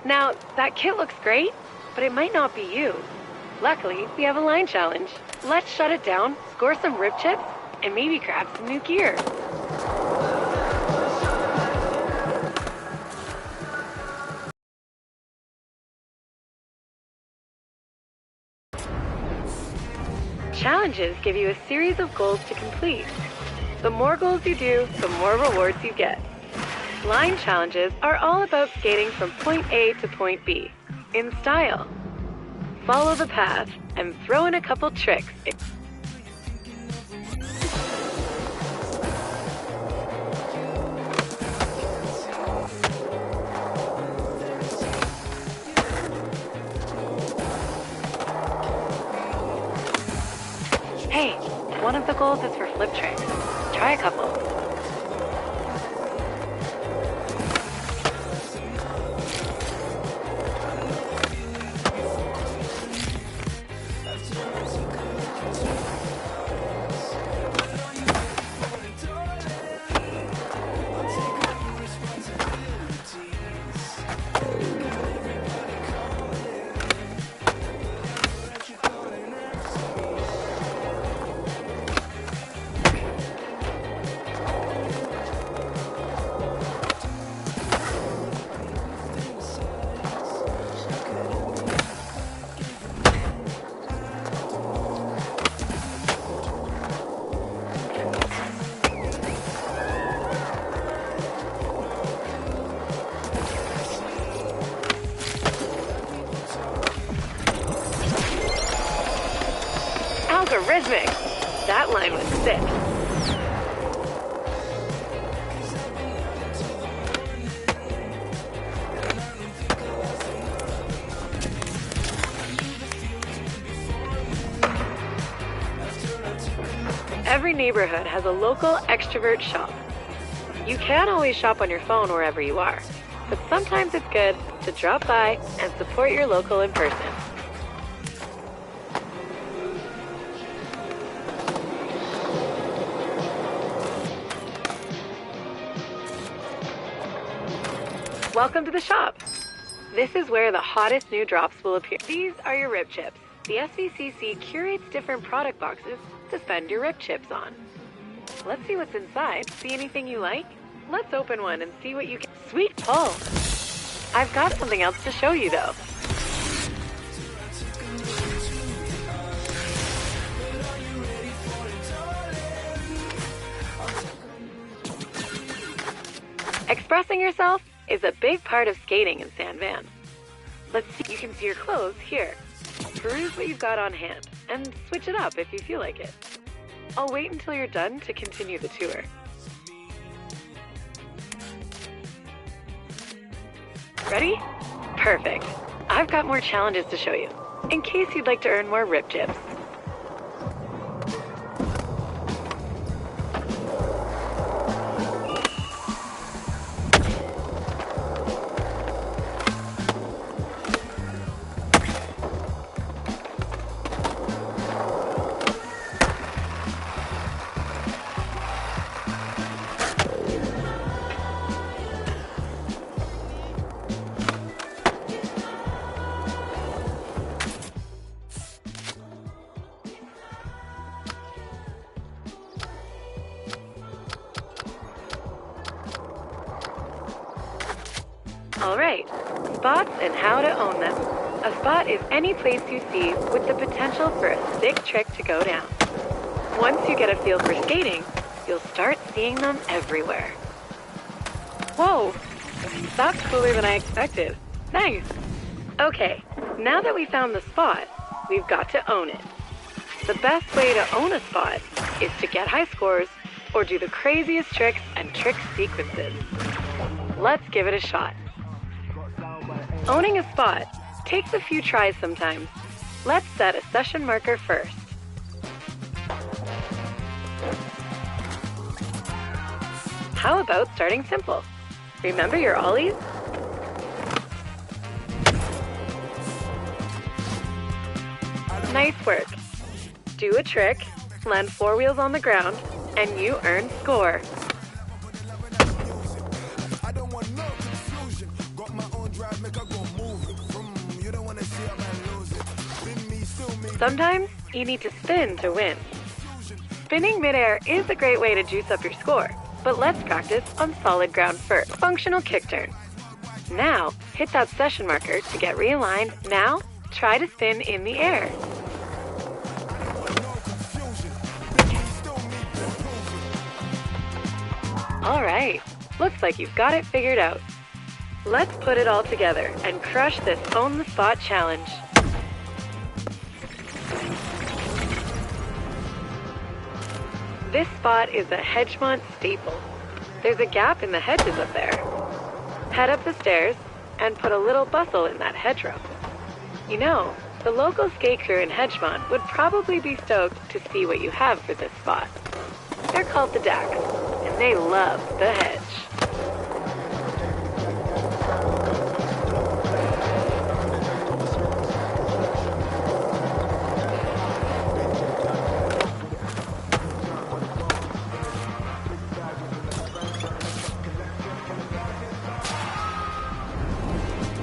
Now, that kit looks great, but it might not be you. Luckily, we have a line challenge. Let's shut it down, score some rip chips, and maybe grab some new gear. Challenges give you a series of goals to complete. The more goals you do, the more rewards you get. Line challenges are all about skating from point A to point B, in style. Follow the path and throw in a couple tricks. Hey, one of the goals is for flip tricks. Try a couple. Algorithmic! That line was sick. Every neighborhood has a local extrovert shop. You can always shop on your phone wherever you are, but sometimes it's good to drop by and support your local in person. Welcome to the shop. This is where the hottest new drops will appear. These are your rip chips. The SVCC curates different product boxes to spend your rip chips on. Let's see what's inside. See anything you like? Let's open one and see what you can. Sweet pull! I've got something else to show you though. Expressing yourself is a big part of skating in San Van. Let's see, you can see your clothes here. Peruse what you've got on hand and switch it up if you feel like it. I'll wait until you're done to continue the tour. Ready? Perfect. I've got more challenges to show you, in case you'd like to earn more rip chips. Alright, spots and how to own them. A spot is any place you see with the potential for a sick trick to go down. Once you get a feel for skating, you'll start seeing them everywhere. Whoa, that's cooler than I expected. Nice. Okay, now that we found the spot, we've got to own it. The best way to own a spot is to get high scores or do the craziest tricks and trick sequences. Let's give it a shot. Owning a spot takes a few tries sometimes. Let's set a session marker first. How about starting simple? Remember your ollies? Nice work. Do a trick, land 4 wheels on the ground, and you earn score. I don't want no confusion. Got my own drive, make her go more. Sometimes you need to spin to win. Spinning midair is a great way to juice up your score, but let's practice on solid ground first. Functional kick turn. Now, hit that session marker to get realigned. Now, try to spin in the air. All right, looks like you've got it figured out. Let's put it all together and crush this Own the Spot challenge. This spot is a Hedgemont staple. There's a gap in the hedges up there. Head up the stairs and put a little bustle in that hedgerow. You know, the local skate crew in Hedgemont would probably be stoked to see what you have for this spot. They're called the Dacks, and they love the hedge.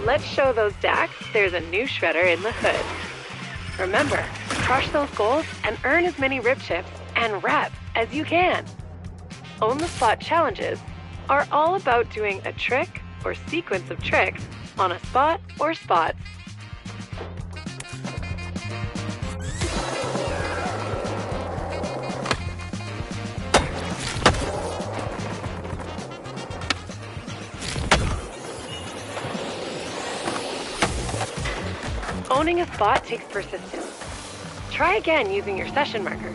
Let's show those Dacks there's a new shredder in the hood. Remember, crush those goals and earn as many rip chips and rep as you can. Own the Spot challenges are all about doing a trick or sequence of tricks on a spot or spots. Owning a spot takes persistence. Try again using your session marker.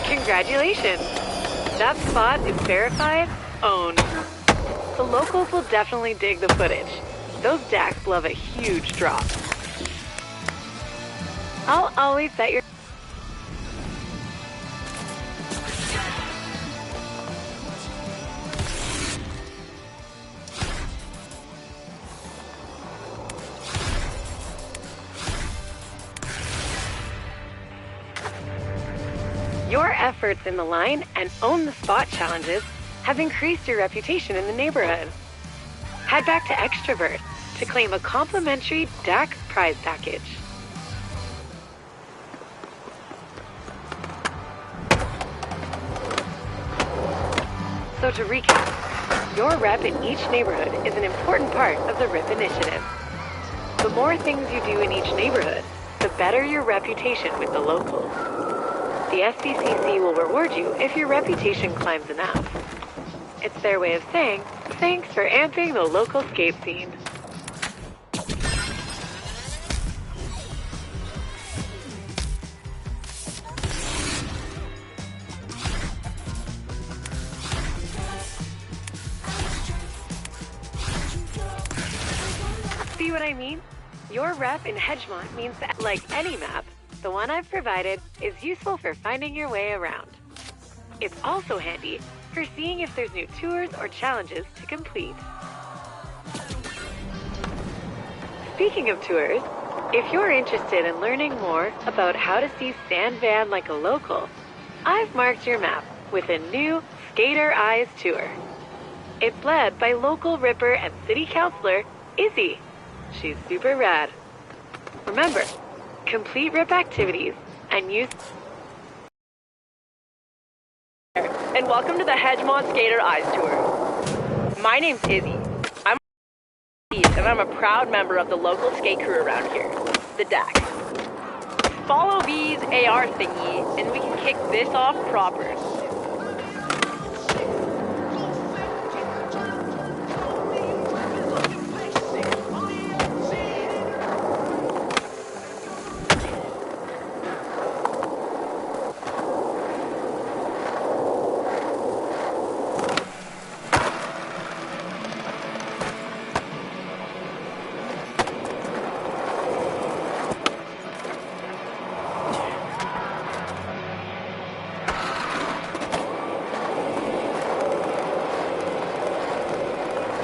Congratulations! That spot is verified, owned. The locals will definitely dig the footage. Those Dacks love a huge drop. I'll always set your... Your efforts in the line and Own the Spot challenges have increased your reputation in the neighborhood. Head back to Extrovert to claim a complimentary DAC prize package. So to recap, your rep in each neighborhood is an important part of the RIP initiative. The more things you do in each neighborhood, the better your reputation with the locals. The SBCC will reward you if your reputation climbs enough. It's their way of saying, thanks for amping the local skate scene. See what I mean? Your rep in Hedgemont means that, like any map, the one I've provided is useful for finding your way around. It's also handy for seeing if there's new tours or challenges to complete. Speaking of tours, if you're interested in learning more about how to see Sand Van like a local, I've marked your map with a new Skater Eyes tour. It's led by local ripper and city councilor, Izzy. She's super rad. Remember, complete RIP activities and use... And welcome to the Hedgemont Skater Eyes Tour. My name's Izzy. I'm and I'm a proud member of the local skate crew around here, the DAC. Follow V's AR thingy and we can kick this off proper.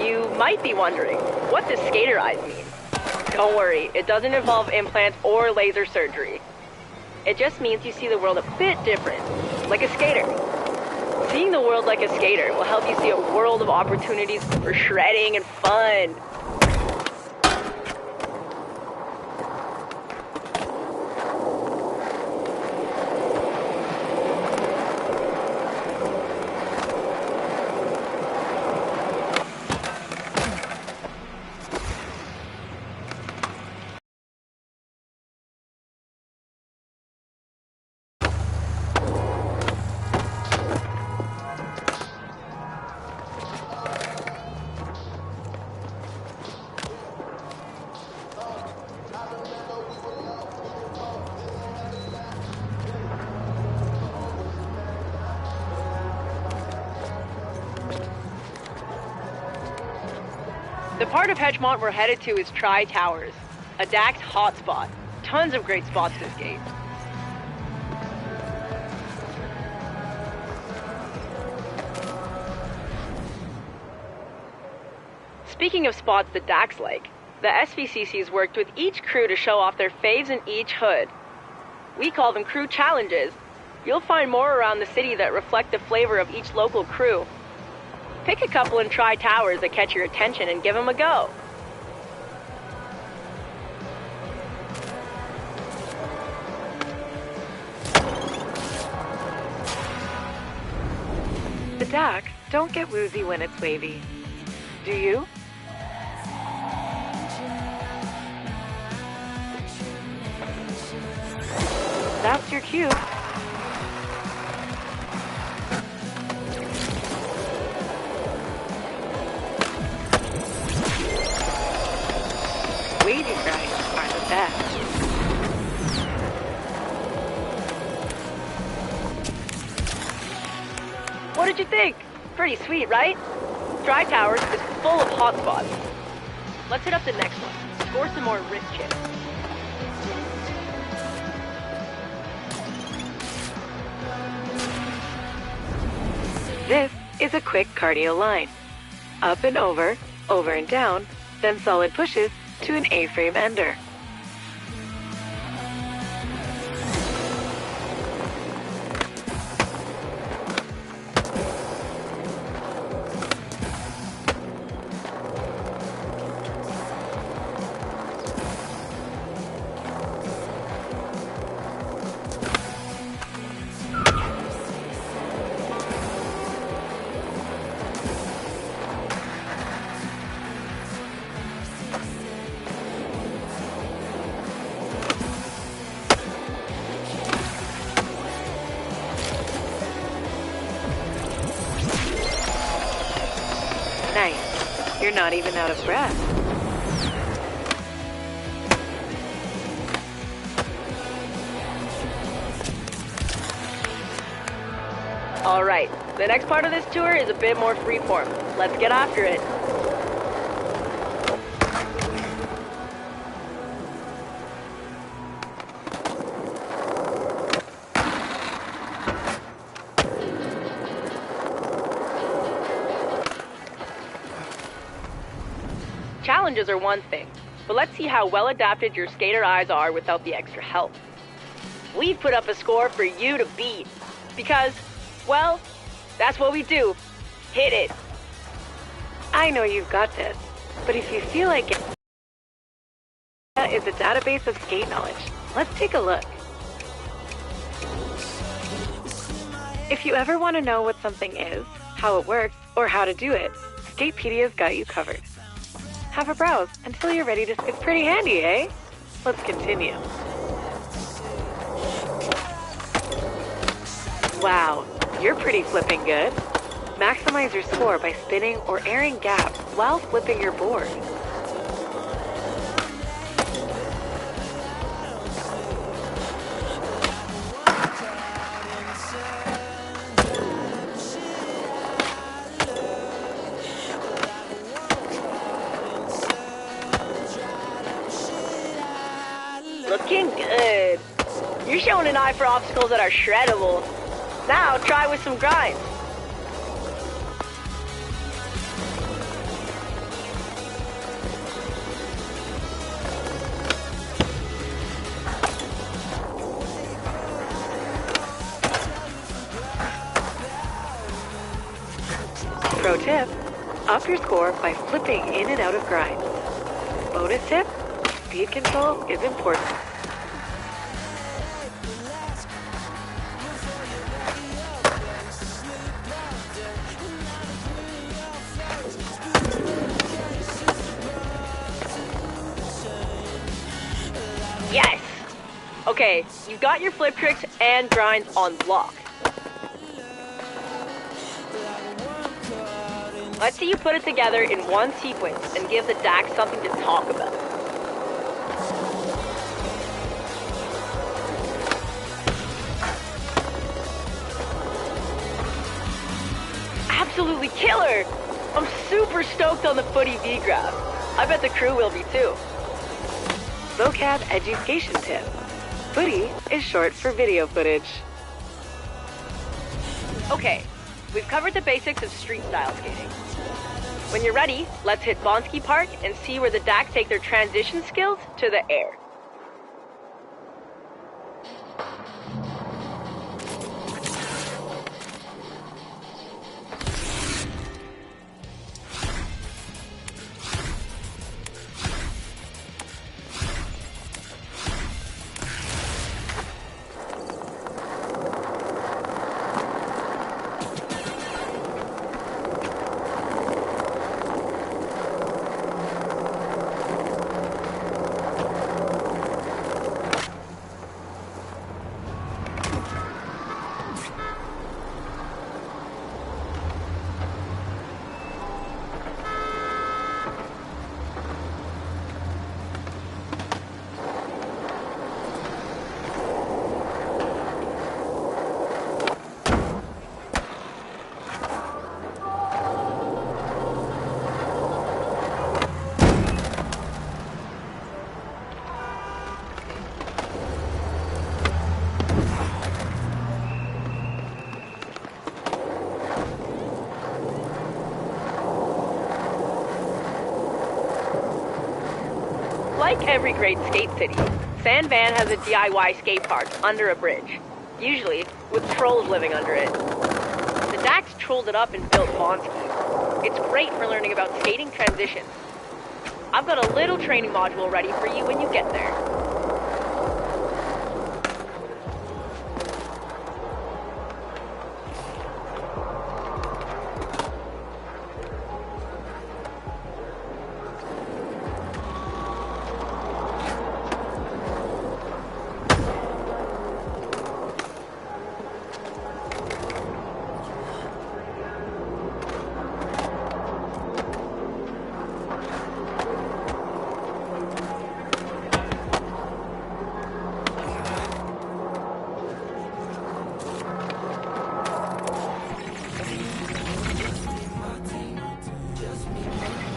You might be wondering, what does skater eyes mean? Don't worry, it doesn't involve implants or laser surgery. It just means you see the world a bit different, like a skater. Seeing the world like a skater will help you see a world of opportunities for shredding and fun. The part of Hedgemont we're headed to is Tri Towers, a Dax hotspot. Tons of great spots to skate. Speaking of spots that Dax like, the SVCC's worked with each crew to show off their faves in each hood. We call them crew challenges. You'll find more around the city that reflect the flavor of each local crew. Pick a couple in Tri Towers that catch your attention and give them a go. The Dax don't get woozy when it's wavy. Do you? That's your cue. Wavy rides are the best. What did you think? Pretty sweet, right? Tri Towers is full of hotspots. Let's hit up the next one. Score some more wrist chips. This is a quick cardio line. Up and over and down, then solid pushes to an A-frame ender. Nice. You're not even out of breath. All right, the next part of this tour is a bit more freeform. Let's get after it. Challenges are one thing, but let's see how well adapted your skater eyes are without the extra help. We've put up a score for you to beat, because, well, that's what we do. Hit it. I know you've got this, but if you feel like it is a database of skate knowledge, let's take a look. If you ever want to know what something is, how it works, or how to do it, Skatepedia's got you covered. Have a browse until you're ready to... It's pretty handy, eh? Let's continue. Wow, you're pretty flipping good. Maximize your score by spinning or airing gaps while flipping your board. Looking good. You're showing an eye for obstacles that are shreddable. Now try with some grinds. tip, up your score by flipping in and out of grinds. Bonus tip, speed control is important. Yes! Okay, you've got your flip tricks and grinds on lock. Let's see you put it together in one sequence and give the DAX something to talk about. Absolutely killer! I'm super stoked on the footy V-grab. I bet the crew will be too. Vocab education tip. Footy is short for video footage. Okay, we've covered the basics of street style skating. When you're ready, let's hit Bonsky Park and see where the DAX take their transition skills to the air. Like every great skate city, San Van has a DIY skate park under a bridge, usually with trolls living under it. The DAX trolled it up and built Bonsky. It's great for learning about skating transitions. I've got a little training module ready for you when you get there.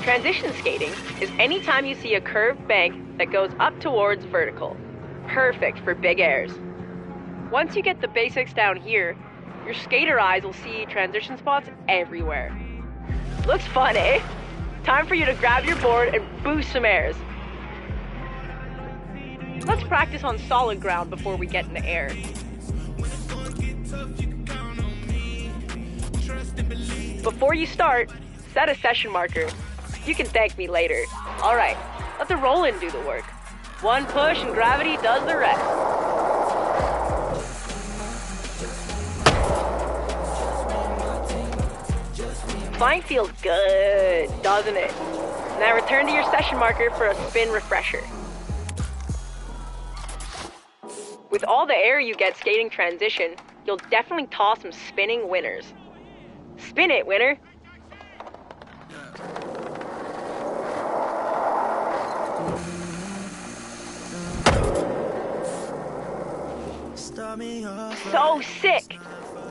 Transition skating is any time you see a curved bank that goes up towards vertical. Perfect for big airs. Once you get the basics down here, your skater eyes will see transition spots everywhere. Looks fun, eh? Time for you to grab your board and boost some airs. Let's practice on solid ground before we get in the air. Before you start, set a session marker. You can thank me later. Alright, let the roll-in do the work. One push and gravity does the rest. Flying feels good, doesn't it? Now return to your session marker for a spin refresher. With all the air you get skating transition, you'll definitely toss some spinning winners. Spin it, winner! So sick!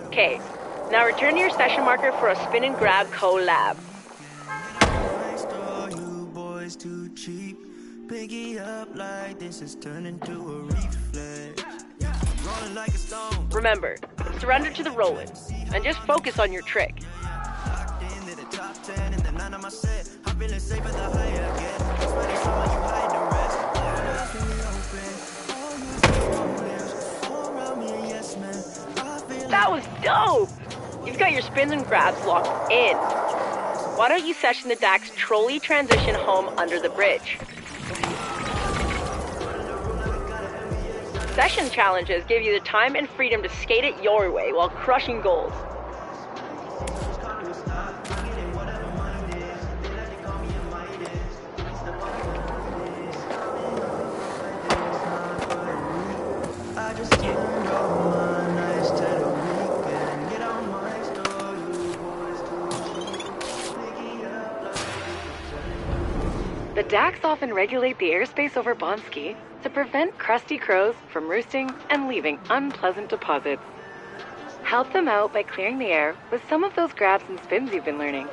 Okay, now return to your session marker for a spin and grab collab. Remember, surrender to the roll-in, and just focus on your trick. That was dope! You've got your spins and grabs locked in. Why don't you session the Dax trolley transition home under the bridge? Session challenges give you the time and freedom to skate it your way while crushing goals. The Dax often regulate the airspace over Bonsky to prevent crusty crows from roosting and leaving unpleasant deposits. Help them out by clearing the air with some of those grabs and spins you've been learning.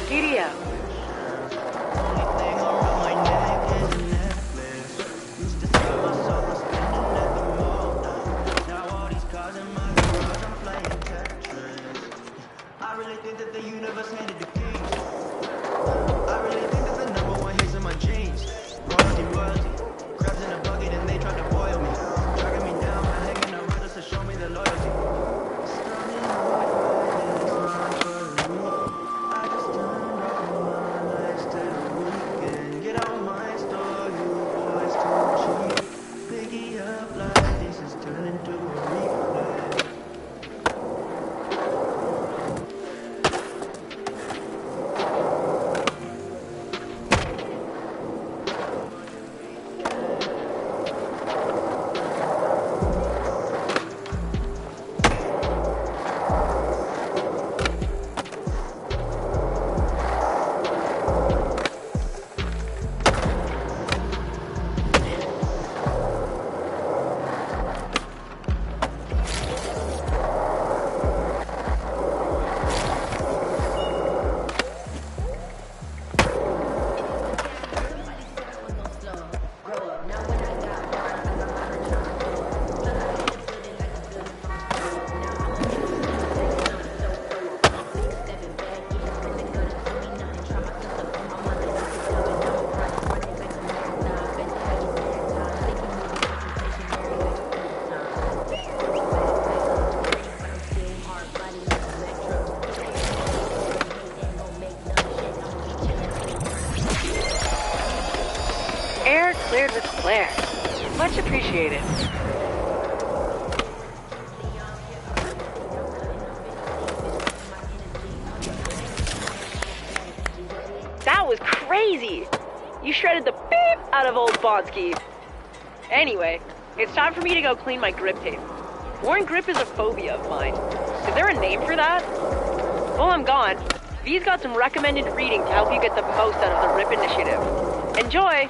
Giddy up. Air cleared with flair. Much appreciated. That was crazy! You shredded the beep out of old Bonsky. Anyway, it's time for me to go clean my grip tape. Worn grip is a phobia of mine. Is there a name for that? While I'm gone, V's got some recommended reading to help you get the most out of the RIP initiative. Enjoy!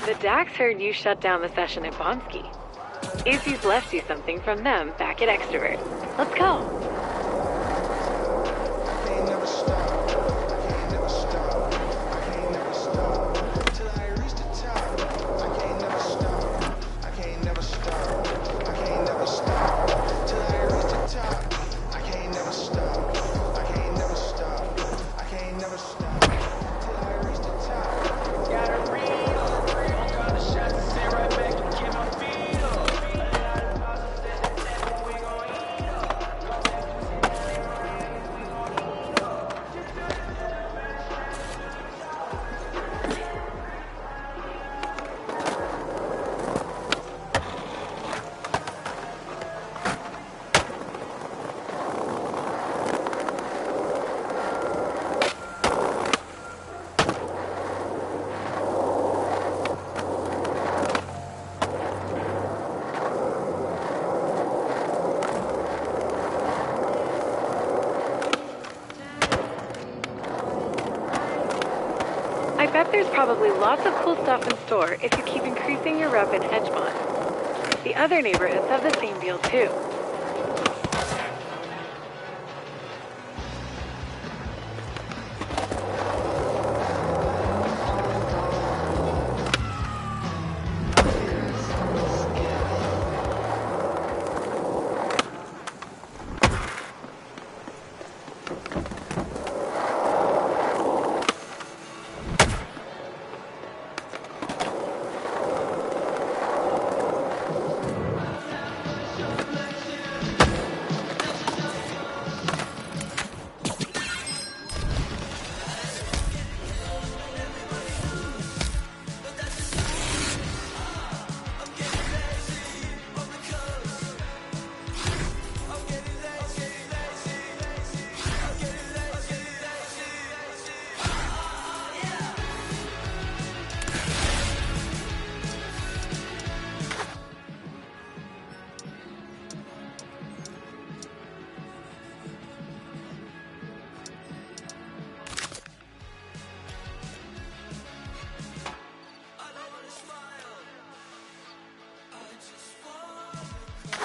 The Dax heard you shut down the session at Bonsky. Izzy's left you something from them back at Extrovert. Let's go. I bet there's probably lots of cool stuff in store if you keep increasing your rep in Hedgemont. The other neighborhoods have the same deal too.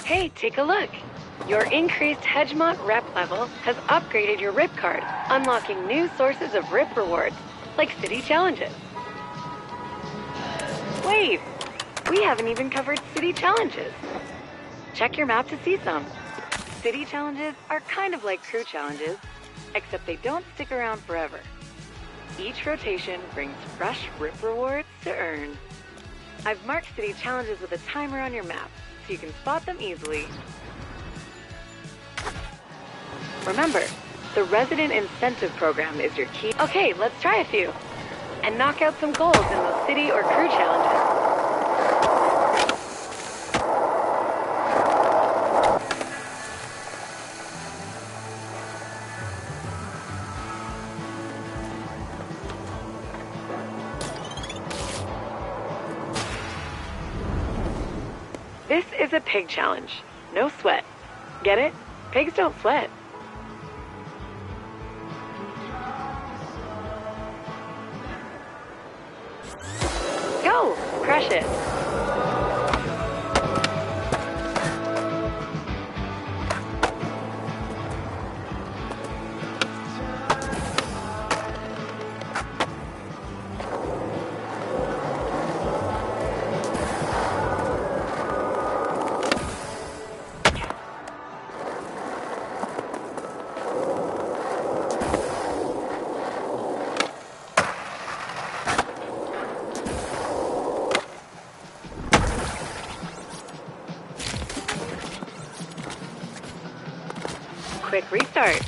Hey, take a look. Your increased Hedgemont rep level has upgraded your RIP card, unlocking new sources of RIP rewards, like city challenges. Wait, we haven't even covered city challenges. Check your map to see some. City challenges are kind of like crew challenges, except they don't stick around forever. Each rotation brings fresh RIP rewards to earn. I've marked city challenges with a timer on your map, so you can spot them easily. Remember, the Resident Incentive Program is your key. Okay, let's try a few. And knock out some goals in those city or crew challenges. This is a pig challenge. No sweat. Get it? Pigs don't sweat. Go! Crush it. Quick restart.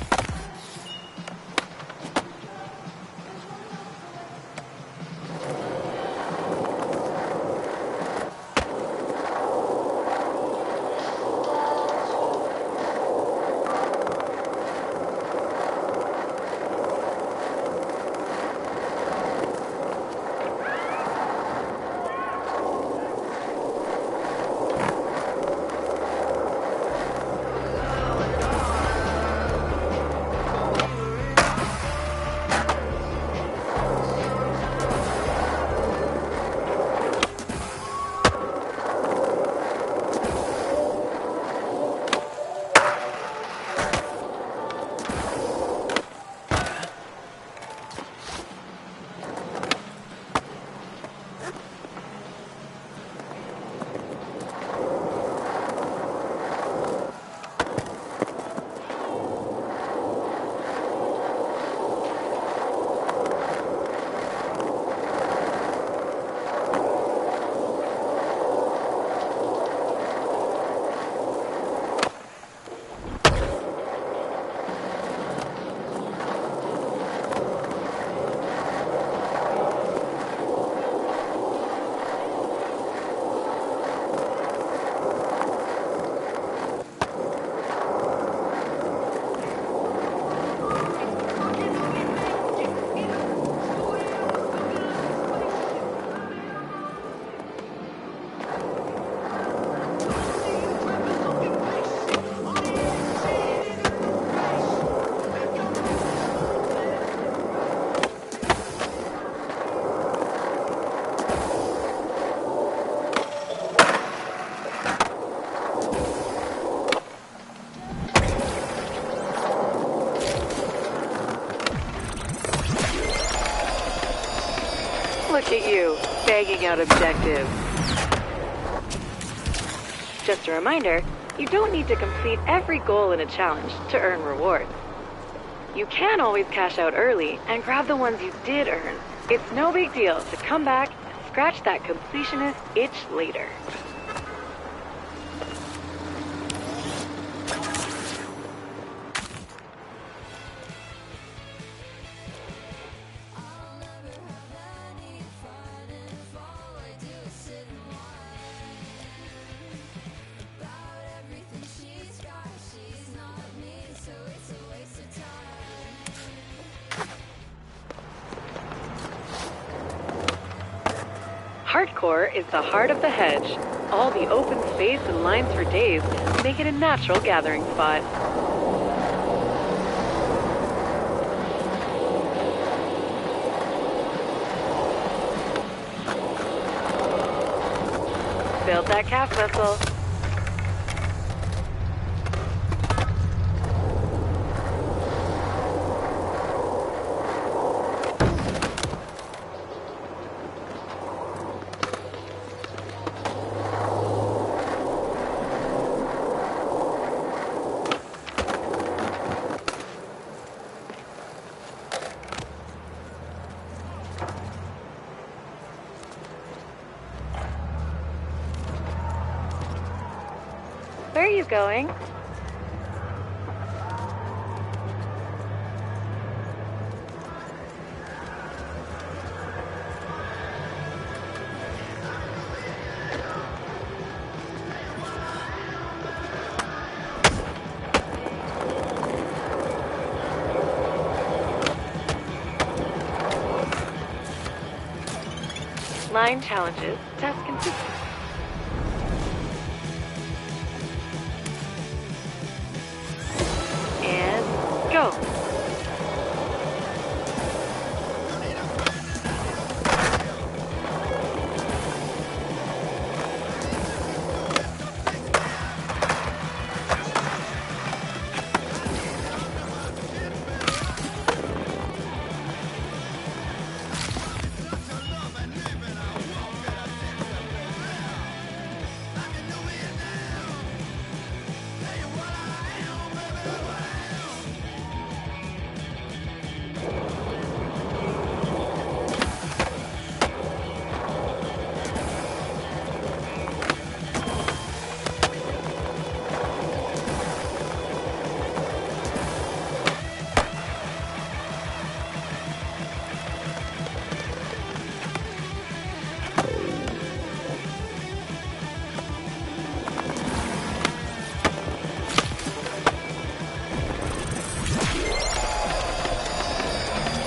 Look at you, bagging out objectives. Just a reminder, you don't need to complete every goal in a challenge to earn rewards. You can always cash out early and grab the ones you did earn. It's no big deal to come back and scratch that completionist itch later. Hardcore is the heart of the hedge. All the open space and lines for days make it a natural gathering spot. Build that calf muscle. Where are you going? Line challenges. Test consistency. And go.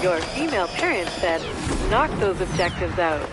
Your female parent said, knock those objectives out.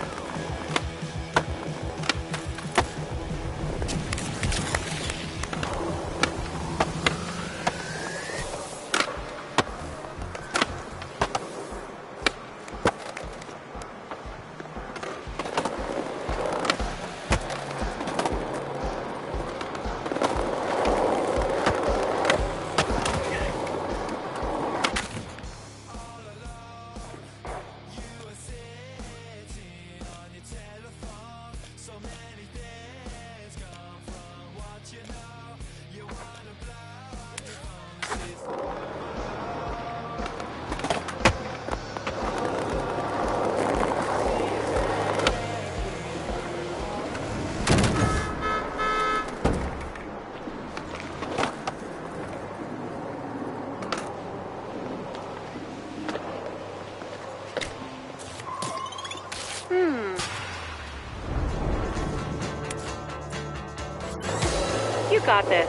You got this.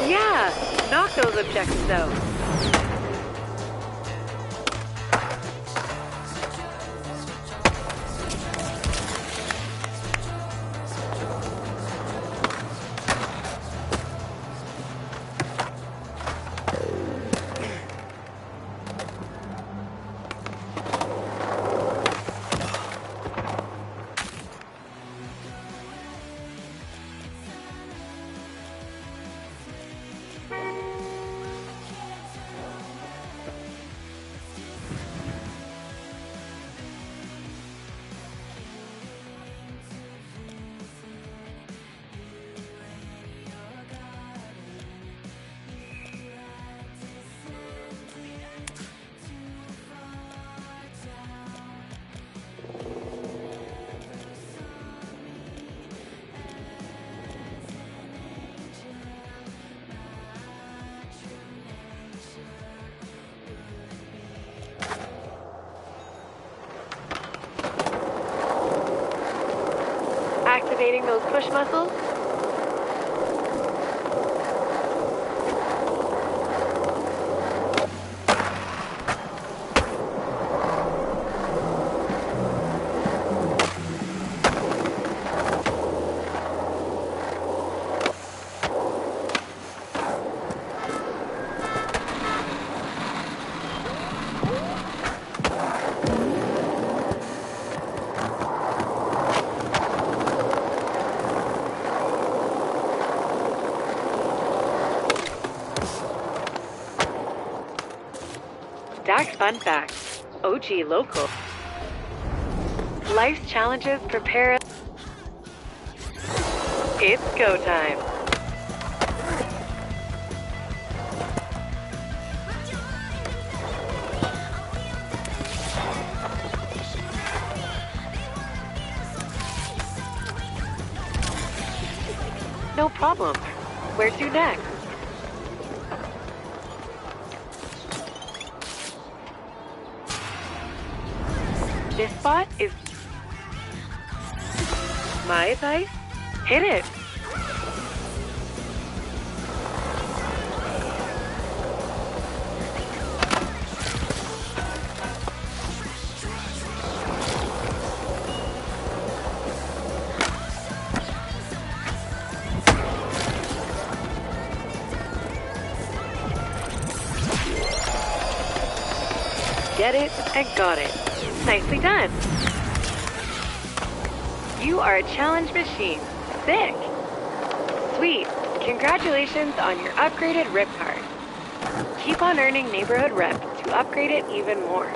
Yeah, knock those objectives out. Activating those push muscles. Dax Fun Facts. OG Local. Life's challenges prepare us. It's go time. No problem. Where to next? This spot is my advice. Hit it. Get it and got it. Nicely done. You are a challenge machine. Sick. Sweet. Congratulations on your upgraded RIP card. Keep on earning neighborhood rep to upgrade it even more.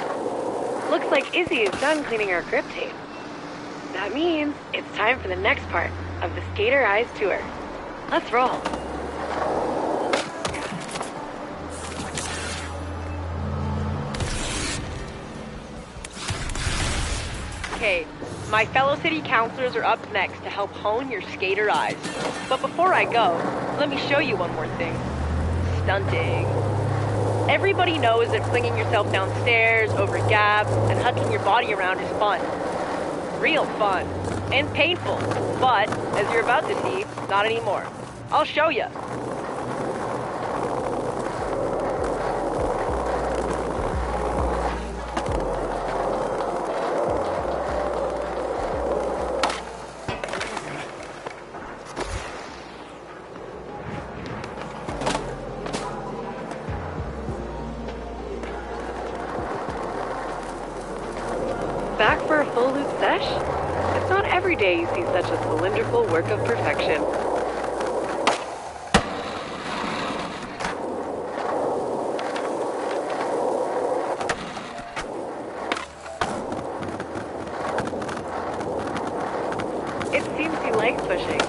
Looks like Izzy is done cleaning our grip tape. That means it's time for the next part of the Skater Eyes tour. Let's roll. Okay, my fellow city councilors are up next to help hone your skater eyes. But before I go, let me show you one more thing. Stunting. Everybody knows that flinging yourself downstairs, over gaps, and hucking your body around is fun. Real fun. And painful. But, as you're about to see, not anymore. I'll show you. Back for a full loop sesh? It's not every day you see such a cylindrical work of perfection. It seems you like pushing.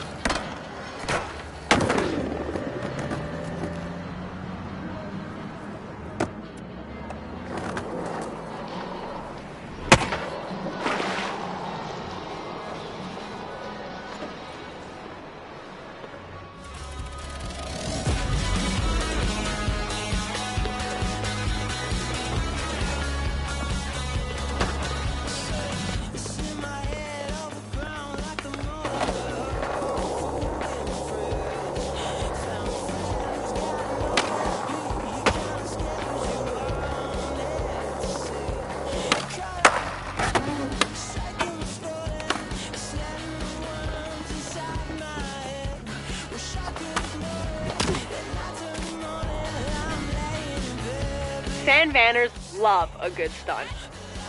Sand Vanners love a good stunt,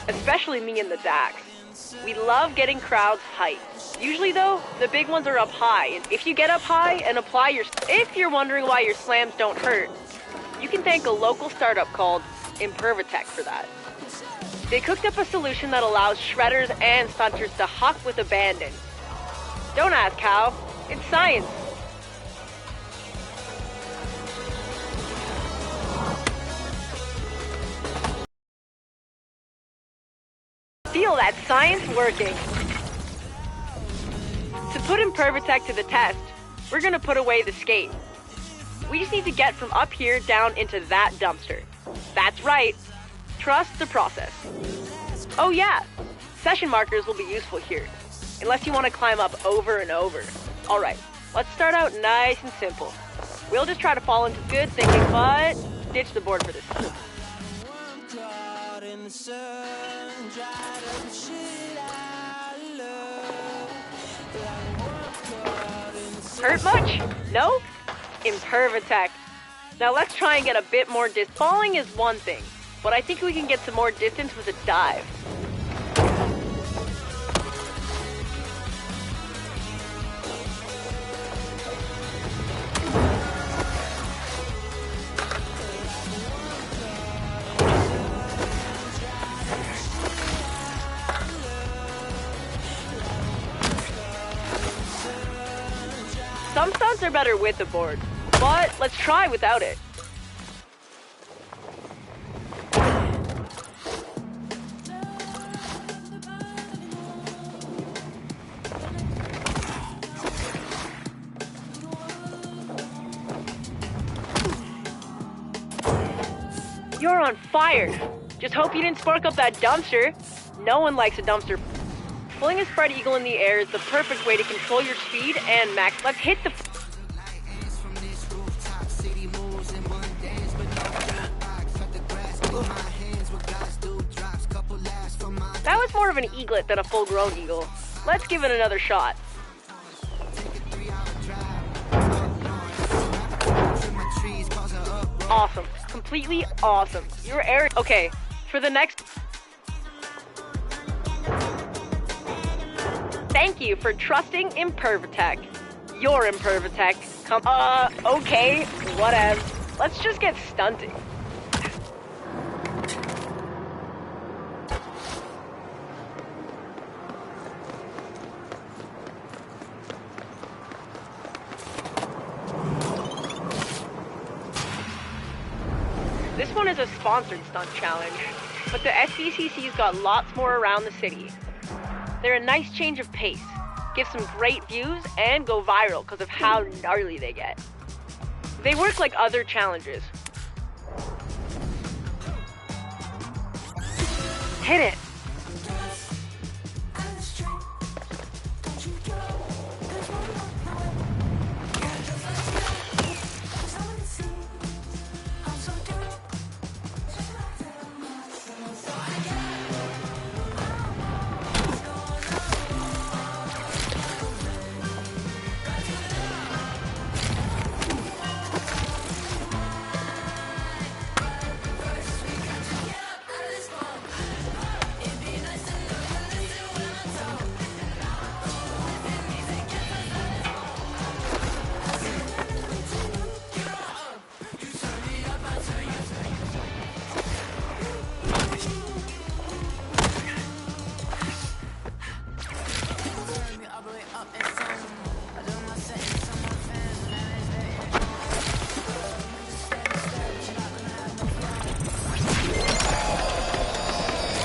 especially me and the Dax. We love getting crowds hyped. Usually though, the big ones are up high, and if you get up high and apply if you're wondering why your slams don't hurt, you can thank a local startup called Impervatech for that. They cooked up a solution that allows shredders and stunters to huck with abandon. Don't ask how, it's science. Feel that science working. To put Impervatech to the test, we're gonna put away the skate. We just need to get from up here down into that dumpster. That's right. Trust the process. Oh yeah, session markers will be useful here, unless you want to climb up over and over. Alright, let's start out nice and simple. We'll just try to fall into good thinking, but ditch the board for this time. Hurt much? No? Impervatech. Now let's try and get a bit more distance. Falling is one thing, but I think we can get some more distance with a dive. are better with a board, but let's try without it. You're on fire! Just hope you didn't spark up that dumpster. No one likes a dumpster. Pulling a spread eagle in the air is the perfect way to control your speed and max. Let's hit the... That was more of an eaglet than a full-grown eagle. Let's give it another shot. Awesome. Completely awesome. You're air. Okay, for the next... Thank you for trusting Impervatech. You're Impervatech. Okay, whatever. Let's just get stunting. This one is a sponsored stunt challenge, but the SBCC's got lots more around the city. They're a nice change of pace, give some great views, and go viral because of how gnarly they get. They work like other challenges. Hit it!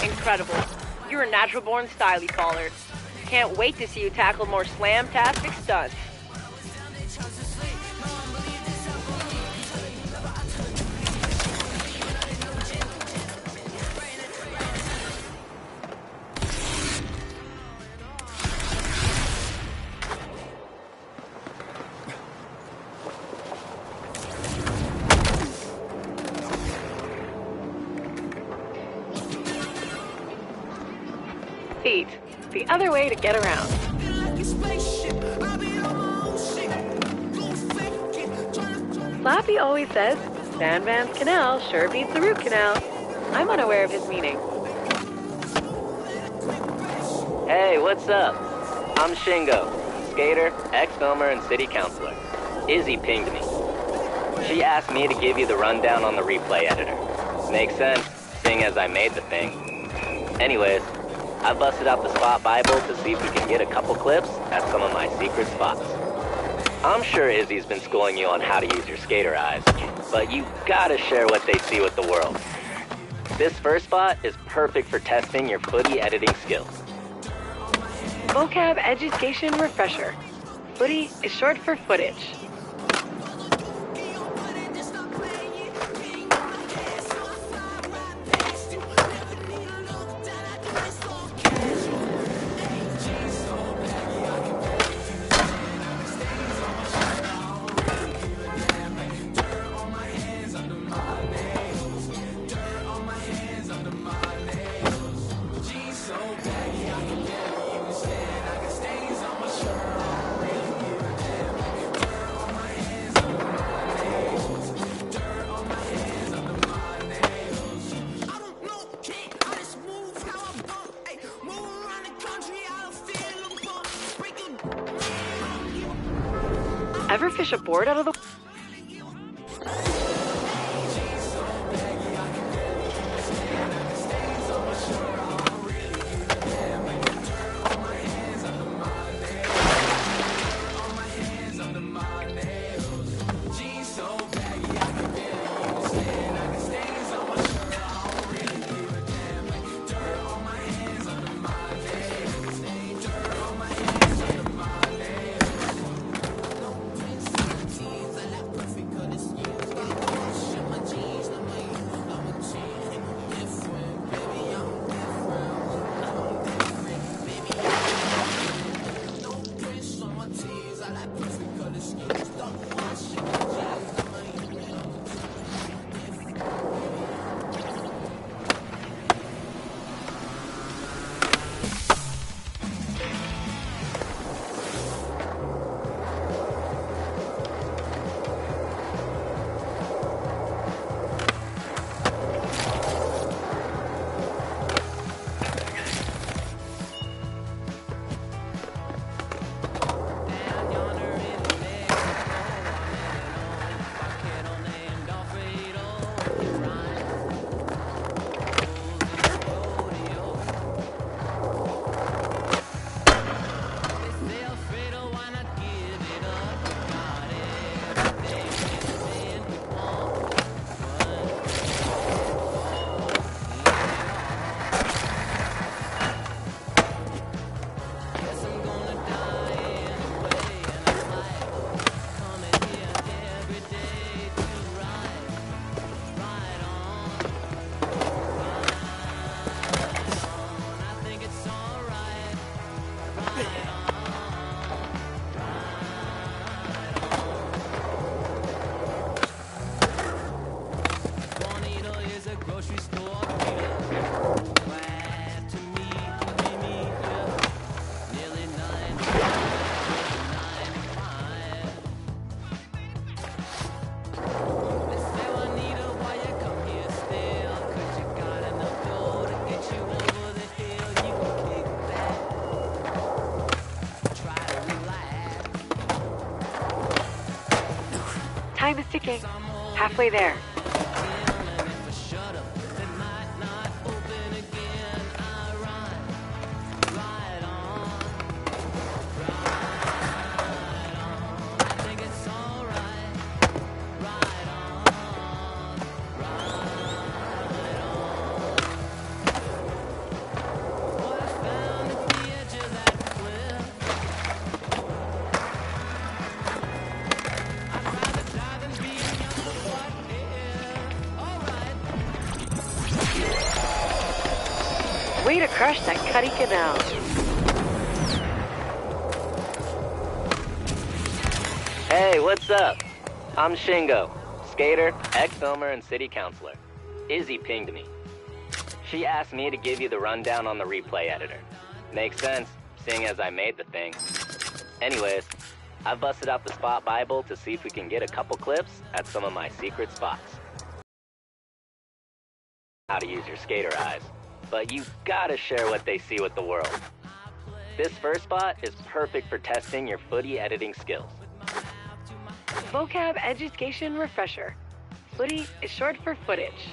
Incredible. You're a natural-born styly baller. Can't wait to see you tackle more slam-tastic stunts. Feet. The other way to get around. Slappy always says, Van Van's canal sure beats the root canal. I'm unaware of his meaning. Hey, what's up? I'm Shingo, skater, ex-filmer, and city councilor. Izzy pinged me. She asked me to give you the rundown on the replay editor. Makes sense, seeing as I made the thing. Anyways, I busted out the Spot Bible to see if we can get a couple clips at some of my secret spots. I'm sure Izzy's been schooling you on how to use your skater eyes, but you gotta share what they see with the world. This first spot is perfect for testing your footy editing skills. Vocab Education Refresher. Footy is short for footage. Ever fish a board out of the... Time is ticking. Halfway there. Way to crush that Cuddy Canal. Hey, what's up? I'm Shingo, skater, ex-filmer, and city councilor. Izzy pinged me. She asked me to give you the rundown on the replay editor. Makes sense, seeing as I made the thing. Anyways, I busted out the Spot Bible to see if we can get a couple clips at some of my secret spots. How to use your skater eyes, but you gotta share what they see with the world. This first spot is perfect for testing your footy editing skills. Vocab Education Refresher. Footy is short for footage.